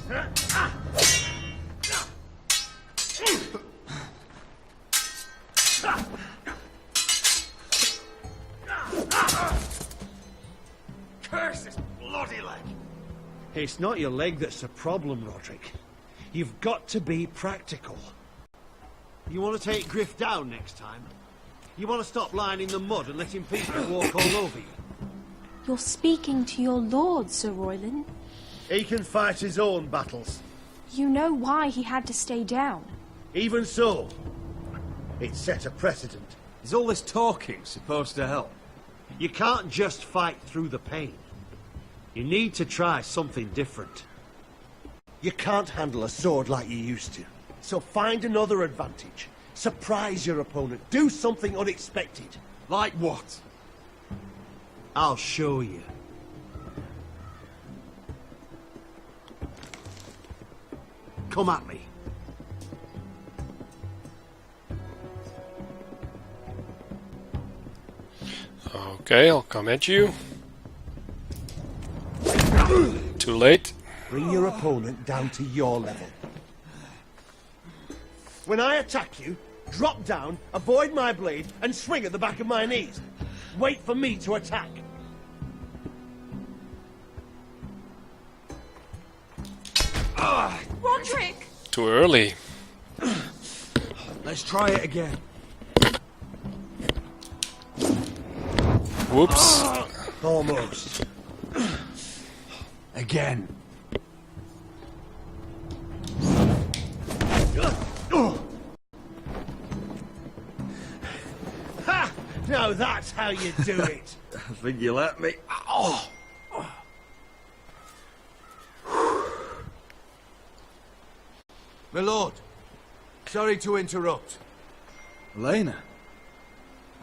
Curse this bloody leg! It's not your leg that's the problem, Rodrik. You've got to be practical. You want to take Griff down next time? You want to stop lying in the mud and letting people walk all over you? You're speaking to your lord, Sir Royland. He can fight his own battles. You know why he had to stay down. Even so, it set a precedent. Is all this talking supposed to help? You can't just fight through the pain. You need to try something different. You can't handle a sword like you used to. So find another advantage. Surprise your opponent. Do something unexpected. Like what? I'll show you. Come at me. Okay, I'll come at you. Too late. Bring your opponent down to your level. When I attack you, drop down, avoid my blade, and swing at the back of my knees. Wait for me to attack. Rodrik! Too early. Let's try it again. Whoops. Almost. Again. Ha! Now that's how you do it. I think you let me. Oh! My lord, sorry to interrupt. Eleana?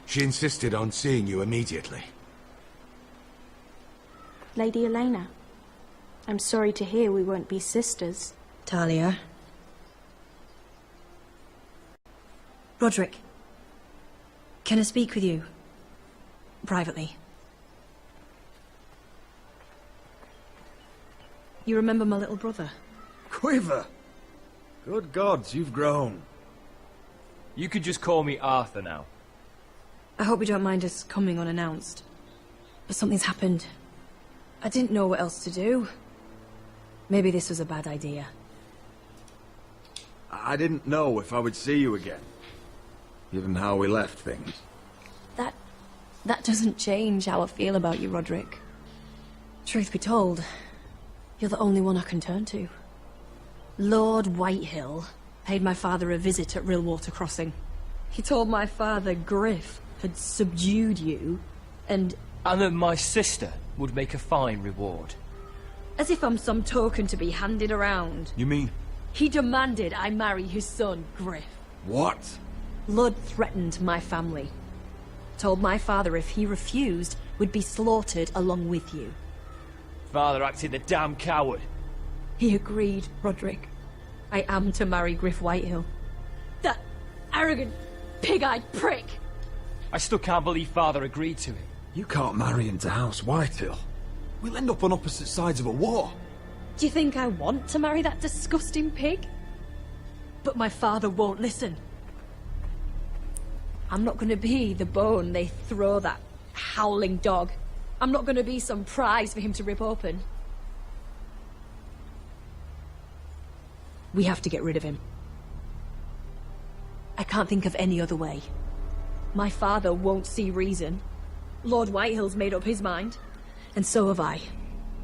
She insisted on seeing you immediately. Lady Eleana, I'm sorry to hear we won't be sisters. Talia. Rodrik. Can I speak with you? Privately. You remember my little brother? Quiver! Good gods, you've grown. You could just call me Arthur now. I hope you don't mind us coming unannounced. But something's happened. I didn't know what else to do. Maybe this was a bad idea. I didn't know if I would see you again, given how we left things. That doesn't change how I feel about you, Rodrik. Truth be told, you're the only one I can turn to. Lord Whitehill paid my father a visit at Rillwater Crossing. He told my father Griff had subdued you, and that my sister would make a fine reward. as if I'm some token to be handed around. You mean... He demanded I marry his son, Griff. What? Lud threatened my family. Told my father if he refused, we'd be slaughtered along with you. Father acted the damn coward. He agreed, Rodrik. I am to marry Griff Whitehill. That arrogant, pig-eyed prick! I still can't believe Father agreed to it. You can't marry into House Whitehill. We'll end up on opposite sides of a war. Do you think I want to marry that disgusting pig? But my father won't listen. I'm not going to be the bone they throw that howling dog. I'm not going to be some prize for him to rip open. We have to get rid of him. I can't think of any other way. My father won't see reason. Lord Whitehill's made up his mind. And so have I.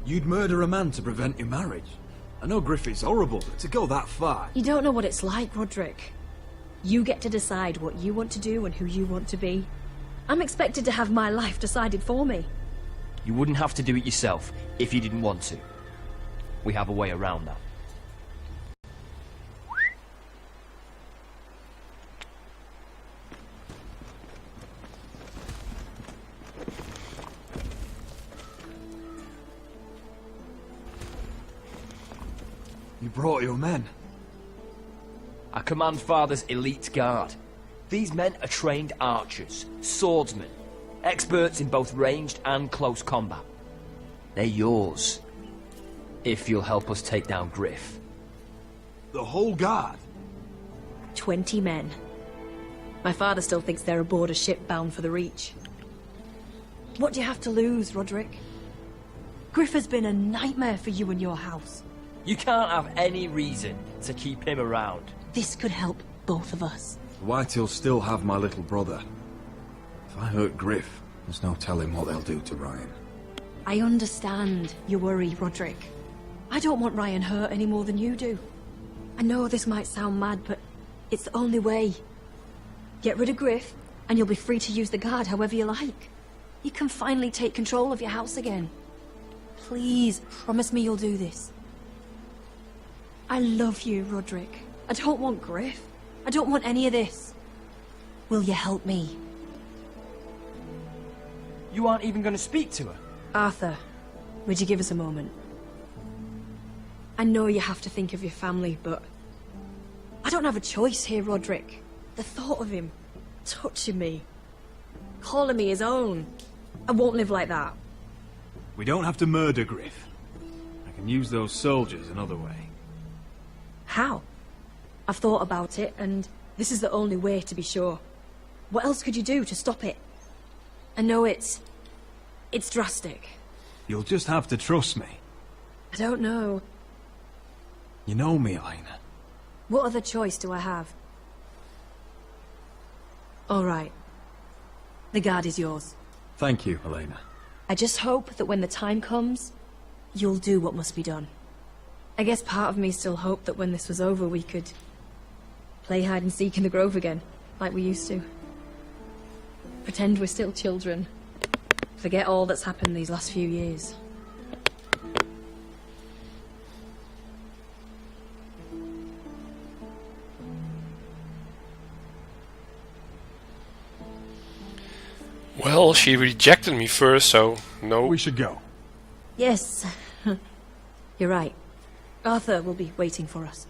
You'd murder a man to prevent your marriage. I know Griffith's horrible, but to go that far... You don't know what it's like, Rodrik. You get to decide what you want to do and who you want to be. I'm expected to have my life decided for me. You wouldn't have to do it yourself if you didn't want to. We have a way around that. You brought your men. I command Father's elite guard. These men are trained archers, swordsmen, experts in both ranged and close combat. They're yours. If you'll help us take down Griff. The whole guard? 20 men. My father still thinks they're aboard a ship bound for the Reach. What do you have to lose, Rodrik? Griff has been a nightmare for you and your house. You can't have any reason to keep him around. This could help both of us. The Whitehill still have my little brother. If I hurt Griff, there's no telling what they'll do to Ryon. I understand your worry, Rodrik. I don't want Ryon hurt any more than you do. I know this might sound mad, but it's the only way. Get rid of Griff, and you'll be free to use the guard however you like. You can finally take control of your house again. Please, promise me you'll do this. I love you, Rodrik. I don't want Griff. I don't want any of this. Will you help me? You aren't even going to speak to her? Arthur, would you give us a moment? I know you have to think of your family, but I don't have a choice here, Rodrik. The thought of him touching me, calling me his own, I won't live like that. We don't have to murder Griff. I can use those soldiers another way. How? I've thought about it, and this is the only way to be sure. What else could you do to stop it? I know it's drastic. You'll just have to trust me. I don't know. You know me, Eleana. What other choice do I have? All right. The guard is yours. Thank you, Eleana. I just hope that when the time comes, you'll do what must be done. I guess part of me still hoped that when this was over we could play hide and seek in the grove again, like we used to. Pretend we're still children. Forget all that's happened these last few years. Well, she rejected me first, so no. We should go. Yes. You're right. Arthur will be waiting for us.